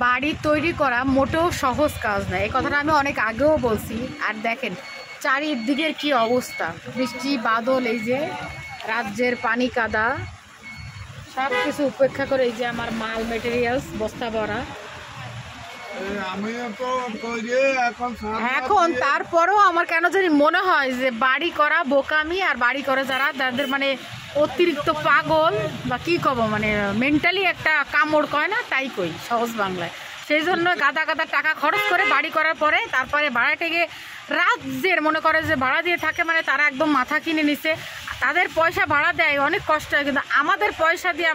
বাড়ি তৈরি করা মোটেও সহজ কাজ নয়, এই কথাটা আমি অনেক আগেও বলছি। আর দেখেন চারিদিকের কি অবস্থা, বৃষ্টি বাদল, এই যে রাজ্যের পানি কাদা সব কিছু উপেক্ষা করে এই যে আমার মাল মেটেরিয়ালস বস্তা ভরা। এখন তারপরেও আমার কেন জানি মনে হয় যে বাড়ি করা বোকামি, আর বাড়ি করে যারা তাদের মানে অতিরিক্ত পাগল বা কী কব, মানে মেন্টালি একটা কামড় কয় না, তাই কই সহজ বাংলায়। সেই জন্য গাদা গাদা টাকা খরচ করে বাড়ি করার পরে তারপরে ভাড়াটাকে রাজ্যের মনে করে যে ভাড়া দিয়ে থাকে, মানে তারা একদম মাথা কিনে নিছে। তাদের পয়সা ভাড়া দেয় অনেক কষ্ট হয়, কিন্তু আমাদের পয়সা দিয়ে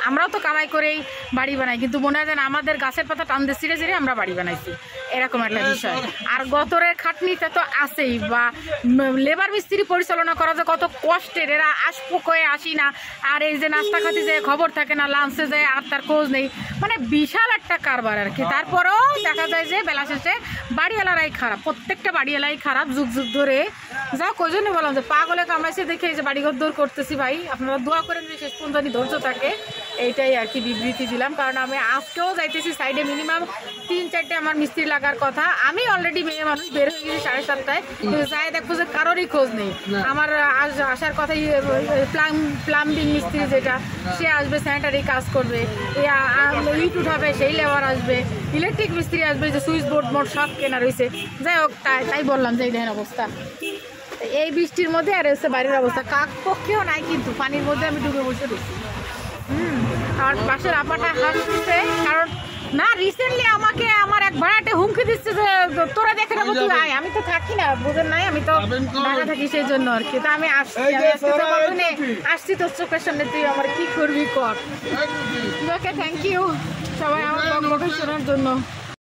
আমরাও তো কামাই করেই বাড়ি বানাই, কিন্তু মনে হয় যেন আমাদের গাছের পাতা টান দিয়ে ছিঁড়ে ছিঁড়ে আমরা বাড়ি বানাইছি, এরকম একটা বিষয়। আর গতরের খাটনিটা তো আছেই, বা লেবার মিস্ত্রি পরিচালনা করা যে কত কষ্টের, এরা আসবো কয়ে আসি না, আর এই যে নাস্তা খাতে যে খবর থাকে না, লাঞ্চে যায় আর তার খোঁজ নেই, মানে বিশাল একটা কারবার আর কি। তারপরেও দেখা যায় যে বেলা শেষে বাড়িওয়ালারাই খারাপ, প্রত্যেকটা বাড়িওয়ালাই খারাপ যুগ যুগ ধরে। যা কজনে বললাম যে পাগলে কামাইছে দেখে এই যে বাড়িঘর দৌড় করতেছি। ভাই আপনারা দোয়া করেন যে শেষ পর্যন্ত ধৈর্য থাকে, এইটাই আর কি বিবৃতি দিলাম। কারণ আমি আজকেও যাইতেছি সাইডে, মিনিমাম 3-4টে আমার মিস্ত্রি লাগার কথা। আমি অলরেডি মেয়ে মানুষ, বের হয়ে গেছি 7:30টায়, কিন্তু যাই দেখবো যে কারোরই খোঁজ নেই। আমার আসার কথাই প্লাম্বিং মিস্ত্রি যেটা, সে আসবে, স্যানিটারি কাজ করবে, ইট উঠাবে, সেই লেবার আসবে, ইলেকট্রিক মিস্ত্রি আসবে, যে সুইচ বোর্ড মোট সব কেনা রয়েছে। যাই হোক, তাই বললাম যে এই দেখেন অবস্থা এই বৃষ্টির মধ্যে। আর হচ্ছে বাইরের অবস্থা কাক পক্ষেও নাই, কিন্তু পানির মধ্যে আমি ডুবে বসে রয়েছি। আর পাশের আপাটা হাসছে, কারণ না রিসেন্টলি আমাকে আমার এক ভাড়াটে হুমকি দিচ্ছে যে তোরা দেখে নেবো, তুই আয়। আমি তো থাকি না, বুঝেন নাই, আমি তো ঢাকা থাকি, সেই জন্য আর কি। তা আমি আসছি তোর চোখের সামনে, তুই আমার কি করবি কর। ওকে, থ্যাংক ইউ সবাই আমার বক্তব্য শোনার জন্য।